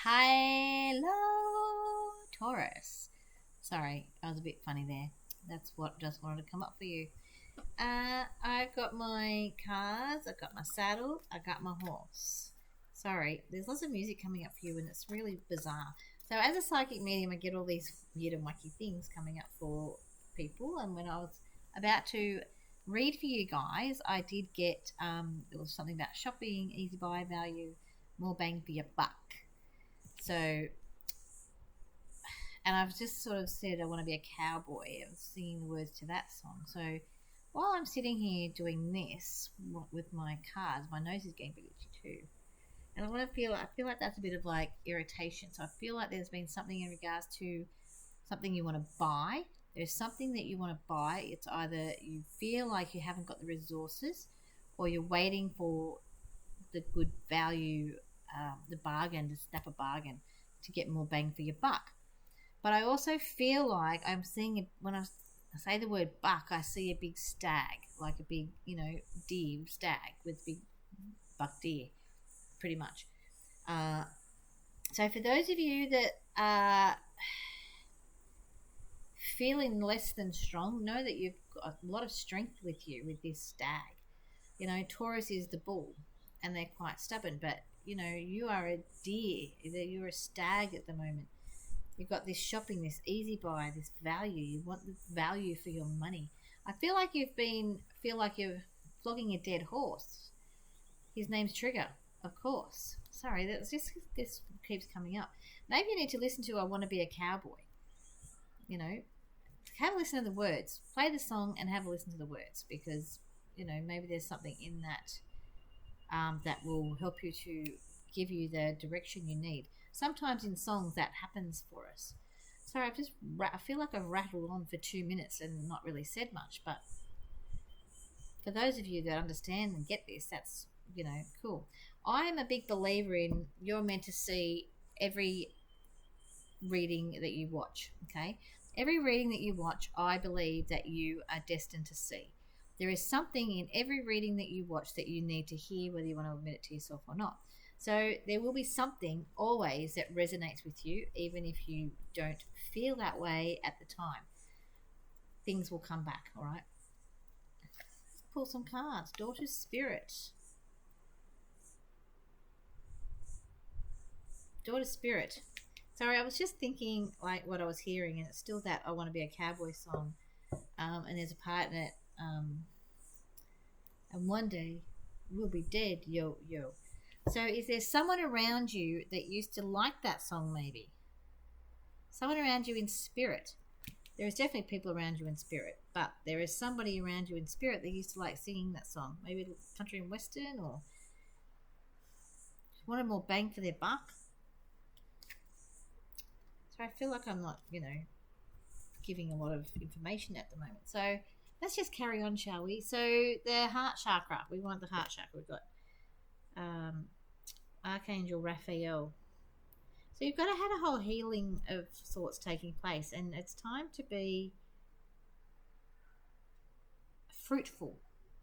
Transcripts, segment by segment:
Hello, Taurus. Sorry, I was a bit funny there. That's what just wanted to come up for you. I've got my cards, I've got my saddle, I got my horse. Sorry, there's lots of music coming up for you, and it's really bizarre. So, as a psychic medium, I get all these weird and wacky things coming up for people. And when I was about to read for you guys, I did get it was something about shopping, easy buy value, more bang for your buck. So, and I've just sort of said I want to be a cowboy. I was singing the words to that song. So, while I'm sitting here doing this with my cards, my nose is getting a bit itchy too. And I feel like that's a bit of like irritation. So I feel like there's been something in regards to something you want to buy. There's something that you want to buy. It's either you feel like you haven't got the resources, or you're waiting for the good value, the bargain, to snap a bargain to get more bang for your buck. But I also feel like I'm seeing, when I say the word buck, I see a big stag, like a big, deer stag with big buck deer, pretty much. So for those of you that are feeling less than strong, know that you've got a lot of strength with you with this stag. Taurus is the bull, and they're quite stubborn, but you are a deer. You're a stag at the moment. You've got this shopping, this easy buy, this value. You want the value for your money. I feel like you're flogging a dead horse. His name's Trigger, of course. Sorry, that's just this keeps coming up. Maybe you need to listen to "I Want to Be a Cowboy." Have a listen to the words. Play the song and have a listen to the words, because maybe there's something in that that will help you to give you the direction you need. Sometimes in songs that happens for us. Sorry, I feel like I've rattled on for 2 minutes and not really said much, but for those of you that understand and get this, that's cool. I am a big believer in you're meant to see every reading that you watch. Okay, every reading that you watch, I believe that you are destined to see. There is something in every reading that you watch that you need to hear, whether you want to admit it to yourself or not. So there will be something always that resonates with you, even if you don't feel that way at the time. Things will come back, all right? Let's pull some cards. Daughter's Spirit. Daughter's Spirit. Sorry, I was just thinking like what I was hearing, and it's still that "I Want to Be a Cowboy" song. And there's a part in it, and one day we'll be dead, yo, yo. So is there someone around you that used to like that song, maybe? Someone around you in spirit. There is definitely people around you in spirit, but there is somebody around you in spirit that used to like singing that song. Maybe country and western, or wanted more bang for their buck. So I feel like I'm not, giving a lot of information at the moment. So let's just carry on, shall we? So the heart chakra. We want the heart chakra. We've got Archangel Raphael. So you've got to have a whole healing of sorts taking place, and it's time to be fruitful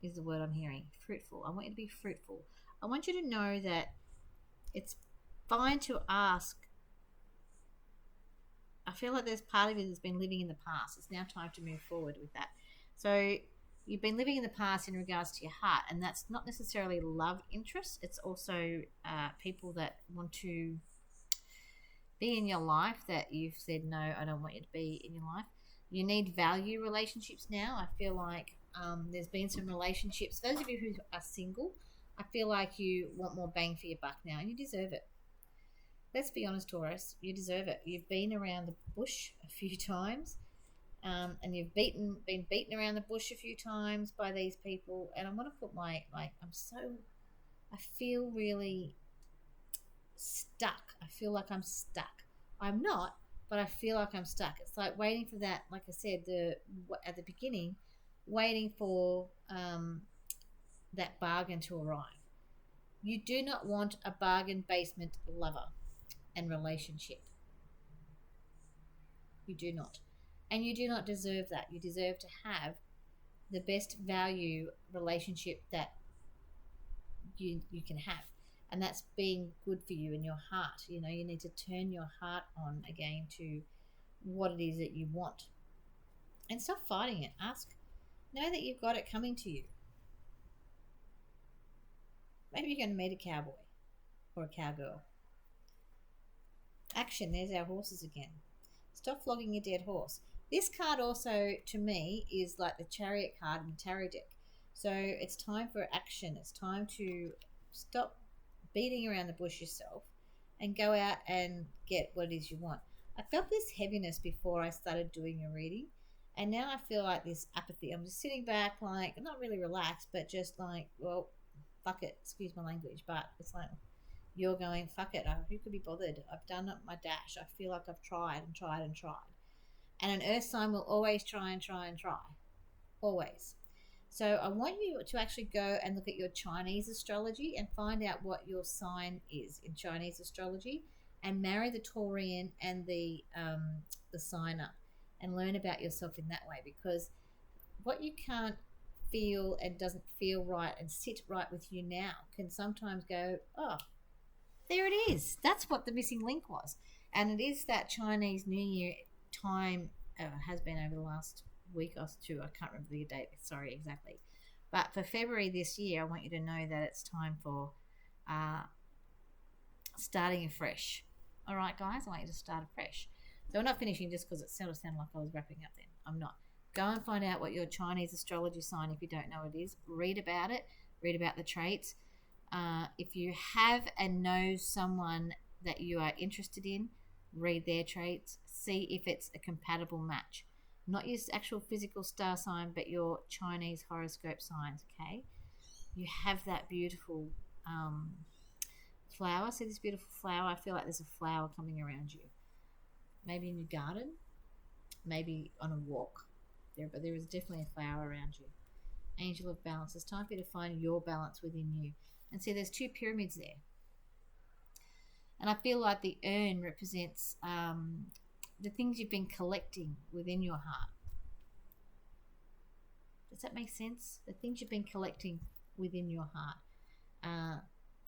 is the word I'm hearing. Fruitful. I want you to be fruitful. I want you to know that it's fine to ask. I feel like there's part of you that's been living in the past. It's now time to move forward with that. So you've been living in the past in regards to your heart, and that's not necessarily love interest. It's also people that want to be in your life that you've said, no, I don't want you to be in your life. You need value relationships now. I feel like there's been some relationships. Those of you who are single, I feel like you want more bang for your buck now, and you deserve it. Let's be honest, Taurus, you deserve it. You've been around the bush a few times, and you've been beaten around the bush a few times by these people. And I'm going to put I feel really stuck. I feel like I'm stuck. I'm not, but I feel like I'm stuck. It's like waiting for that, like I said, at the beginning, waiting for that bargain to arrive. You do not want a bargain basement lover and relationship. You do not. And you do not deserve that. You deserve to have the best value relationship that you can have. and that's being good for you in your heart. You know, you need to turn your heart on again to what it is that you want, and stop fighting it. Know that you've got it coming to you. Maybe you're going to meet a cowboy or a cowgirl. Action. There's our horses again. Stop flogging your dead horse. This card also, to me, is like the Chariot card in the tarot deck. So it's time for action. It's time to stop beating around the bush yourself and go out and get what it is you want. I felt this heaviness before I started doing your reading, and now I feel like this apathy. I'm just sitting back, like, not really relaxed, but just like, well, fuck it. Excuse my language, but it's like, you're going, fuck it. Who could be bothered? I've done my dash. I feel like I've tried and tried and tried. And an earth sign will always try and try and try. Always. So I want you to actually go and look at your Chinese astrology and find out what your sign is in Chinese astrology, and marry the Taurian and the sign up and learn about yourself in that way, because what you can't feel and doesn't feel right and sit right with you now can sometimes go, oh, there it is. That's what the missing link was. And it is that Chinese New Year time, has been over the last week or two. I can't remember the date, sorry, exactly. But for February this year, I want you to know that it's time for starting afresh. All right, guys, I want you to start afresh. So I'm not finishing just because it sort of sounded like I was wrapping up then. I'm not. Go and find out what your Chinese astrology sign, if you don't know what it is. Read about it. Read about the traits. If you have and know someone that you are interested in, read their traits. See if it's a compatible match. Not your actual physical star sign, but your Chinese horoscope signs, okay? You have that beautiful flower. See this beautiful flower? I feel like there's a flower coming around you. Maybe in your garden. Maybe on a walk. But there is definitely a flower around you. Angel of balance. It's time for you to find your balance within you. And see, there's two pyramids there. And I feel like the urn represents the things you've been collecting within your heart. Does that make sense? The things you've been collecting within your heart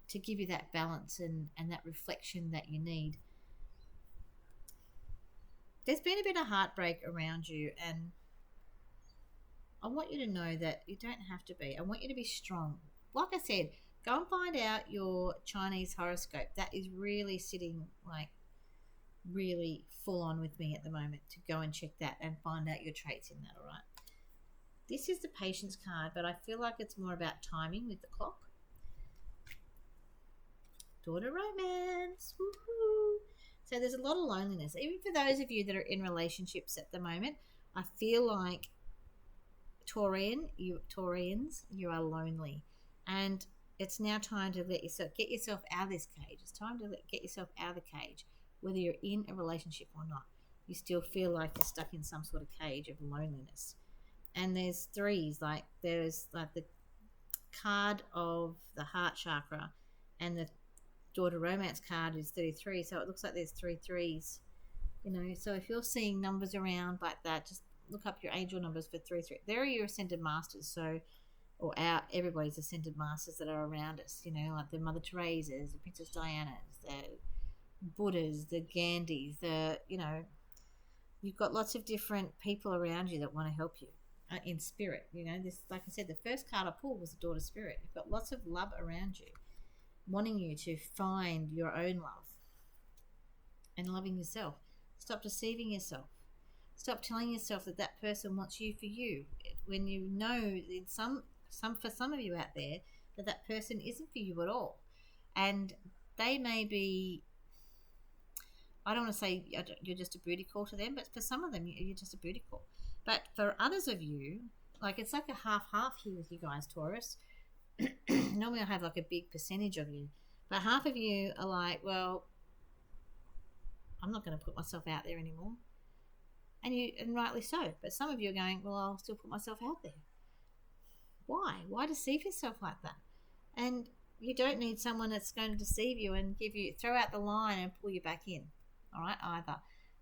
to give you that balance and that reflection that you need. There's been a bit of heartbreak around you, and I want you to know that you don't have to be. I want you to be strong. Like I said, go and find out your Chinese horoscope. That is really sitting like really full on with me at the moment, to go and check that and find out your traits in that, all right? This is the patience card, but I feel like it's more about timing with the clock. Daughter romance. Woohoo! So there's a lot of loneliness. Even for those of you that are in relationships at the moment, I feel like Taurians, you are lonely. And it's now time to get yourself out of this cage. It's time to get yourself out of the cage. Whether you're in a relationship or not, you still feel like you're stuck in some sort of cage of loneliness. And there's threes, like there's like the card of the heart chakra, and the daughter romance card is 33. So it looks like there's 3 threes. You know, so if you're seeing numbers around like that, just look up your angel numbers for 3. There are your ascended masters. So, or everybody's ascended masters that are around us. You know, like the Mother Teresa's, the Princess Diana's, the Buddhas, the Gandhis, you've got lots of different people around you that want to help you in spirit. You know, this, like I said, the first card I pulled was the daughter spirit. You've got lots of love around you, wanting you to find your own love and loving yourself. Stop deceiving yourself. Stop telling yourself that that person wants you for you, when you know in for some of you out there that person isn't for you at all. And they may be, I don't want to say you're just a booty call to them, but for some of them, you're just a booty call. But for others of you, like it's like a half-half here with you guys, Taurus. Normally I have like a big percentage of you, but half of you are like, well, I'm not going to put myself out there anymore. And rightly so. But some of you are going, well, I'll still put myself out there. Why? Why deceive yourself like that? And you don't need someone that's going to deceive you and throw out the line and pull you back in. All right,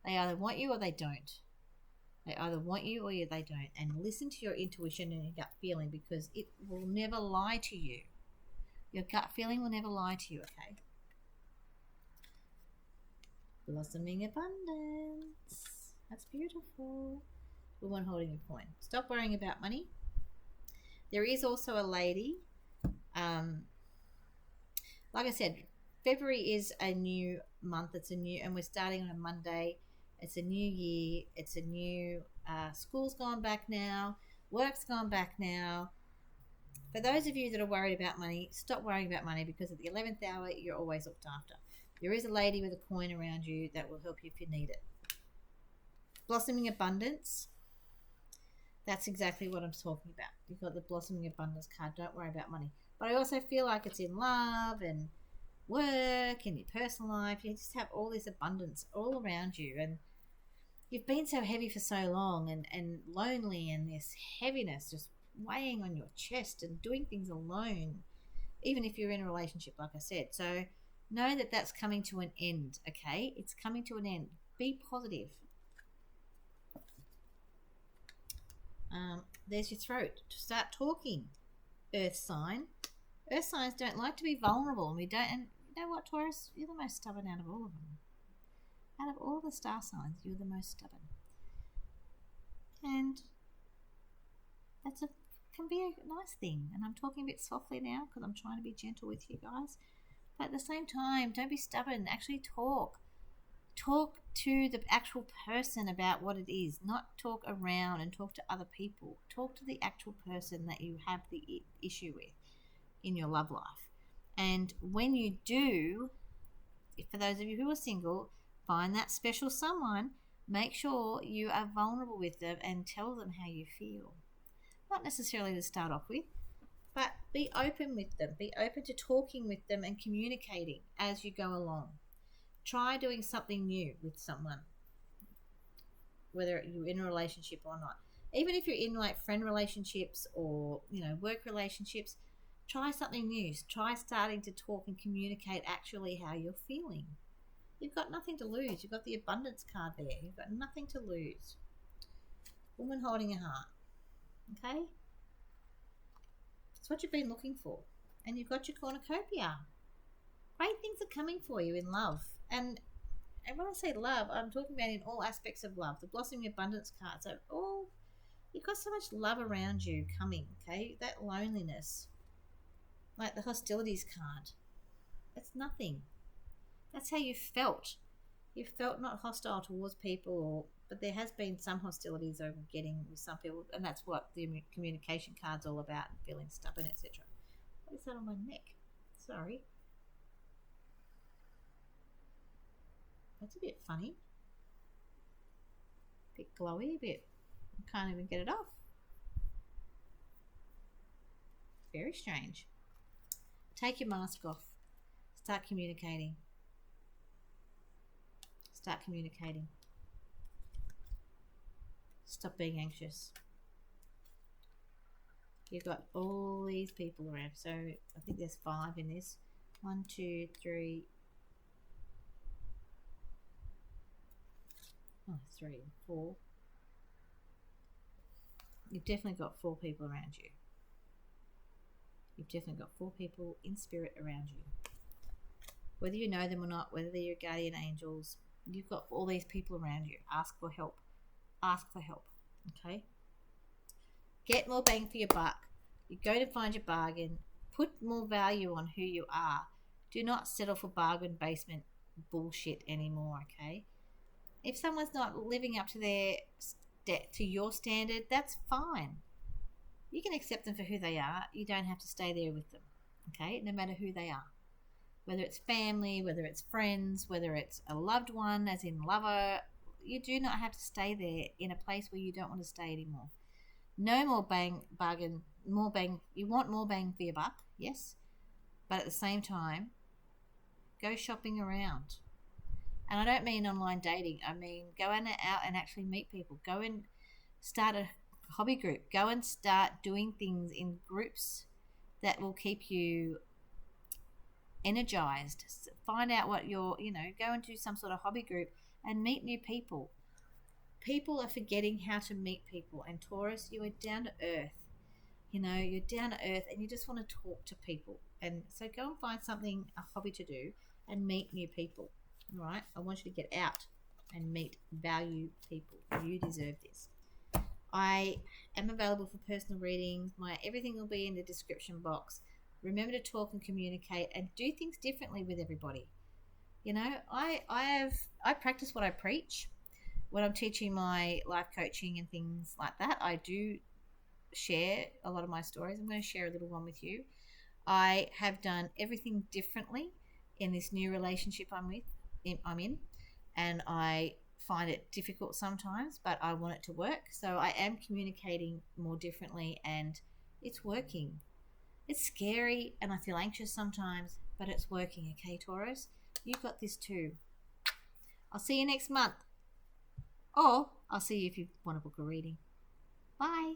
they either want you or they don't. They either want you or they don't. And listen to your intuition and your gut feeling, because it will never lie to you. Your gut feeling will never lie to you, okay? Blossoming abundance. That's beautiful. Woman holding a coin. Stop worrying about money. There is also a lady. Like I said, February is a new month. It's a new, and we're starting on a Monday. It's a new year. It's a new, school's gone back now. Work's gone back now. For those of you that are worried about money, stop worrying about money, because at the 11th hour, you're always looked after. There is a lady with a coin around you that will help you if you need it. Blossoming abundance. That's exactly what I'm talking about. You've got the blossoming abundance card. Don't worry about money. But I also feel like it's in love and work and your personal life. You just have all this abundance all around you. And you've been so heavy for so long and lonely, and this heaviness just weighing on your chest and doing things alone, even if you're in a relationship, like I said. So know that that's coming to an end, okay? It's coming to an end. Be positive. There's your throat. To start talking. Earth sign. Earth signs don't like to be vulnerable, and we don't. And you know what, Taurus? You're the most stubborn out of all of them. Out of all the star signs, you're the most stubborn. And that's can be a nice thing. And I'm talking a bit softly now because I'm trying to be gentle with you guys. But at the same time, don't be stubborn. Actually talk. Talk to the actual person about what it is. Not talk around and talk to other people. Talk to the actual person that you have the issue with in your love life. And when you do, for those of you who are single, find that special someone. Make sure you are vulnerable with them and tell them how you feel. Not necessarily to start off with, but be open with them. Be open to talking with them and communicating as you go along. Try doing something new with someone, whether you're in a relationship or not. Even if you're in like friend relationships or, work relationships, try something new. Try starting to talk and communicate actually how you're feeling. You've got nothing to lose. You've got the abundance card there. You've got nothing to lose. Woman holding a heart. Okay? It's what you've been looking for. And you've got your cornucopia. Great things are coming for you in love. And when I say love, I'm talking about in all aspects of love. The blossoming abundance cards are all, you've got so much love around you coming, okay? That loneliness, like the hostilities card, it's nothing. That's how you felt. You felt not hostile towards people, but there has been some hostilities over getting with some people, and that's what the communication card's all about, feeling stubborn, etc. What is that on my neck? Sorry. That's a bit funny. A bit glowy, a bit. I can't even get it off. Very strange. Take your mask off. Start communicating. Start communicating. Stop being anxious. You've got all these people around. So I think there's 5 in this. 1, 2, 3. 3 and 4. You've definitely got 4 people around you. You've definitely got 4 people in spirit around you. Whether you know them or not, whether they're your guardian angels, you've got all these people around you. Ask for help. Ask for help. Okay? Get more bang for your buck. You go to find your bargain. Put more value on who you are. Do not settle for bargain basement bullshit anymore, okay? If someone's not living up to to your standard, that's fine. You can accept them for who they are. You don't have to stay there with them, okay? No matter who they are. Whether it's family, whether it's friends, whether it's a loved one, as in lover, you do not have to stay there in a place where you don't want to stay anymore. No more bargain, more bang. You want more bang for your buck, yes, but at the same time, go shopping around. And I don't mean online dating. I mean go out and actually meet people. Go and start a hobby group. Go and start doing things in groups that will keep you energized. Find out what go and do some sort of hobby group and meet new people. People are forgetting how to meet people. And Taurus, you are down to earth. You're down to earth and you just want to talk to people. And so go and find something, a hobby to do, and meet new people. All right? I want you to get out and meet value people. You deserve this. I am available for personal readings. Everything will be in the description box. Remember to talk and communicate and do things differently with everybody. I practice what I preach. When I'm teaching my life coaching and things like that, I do share a lot of my stories. I'm going to share a little one with you. I have done everything differently in this new relationship I'm in, and I find it difficult sometimes, but I want it to work. So I am communicating more differently, and it's working. It's scary, and I feel anxious sometimes, but it's working. Okay, Taurus, you got this too. I'll see you next month, or I'll see you if you want to book a reading. Bye.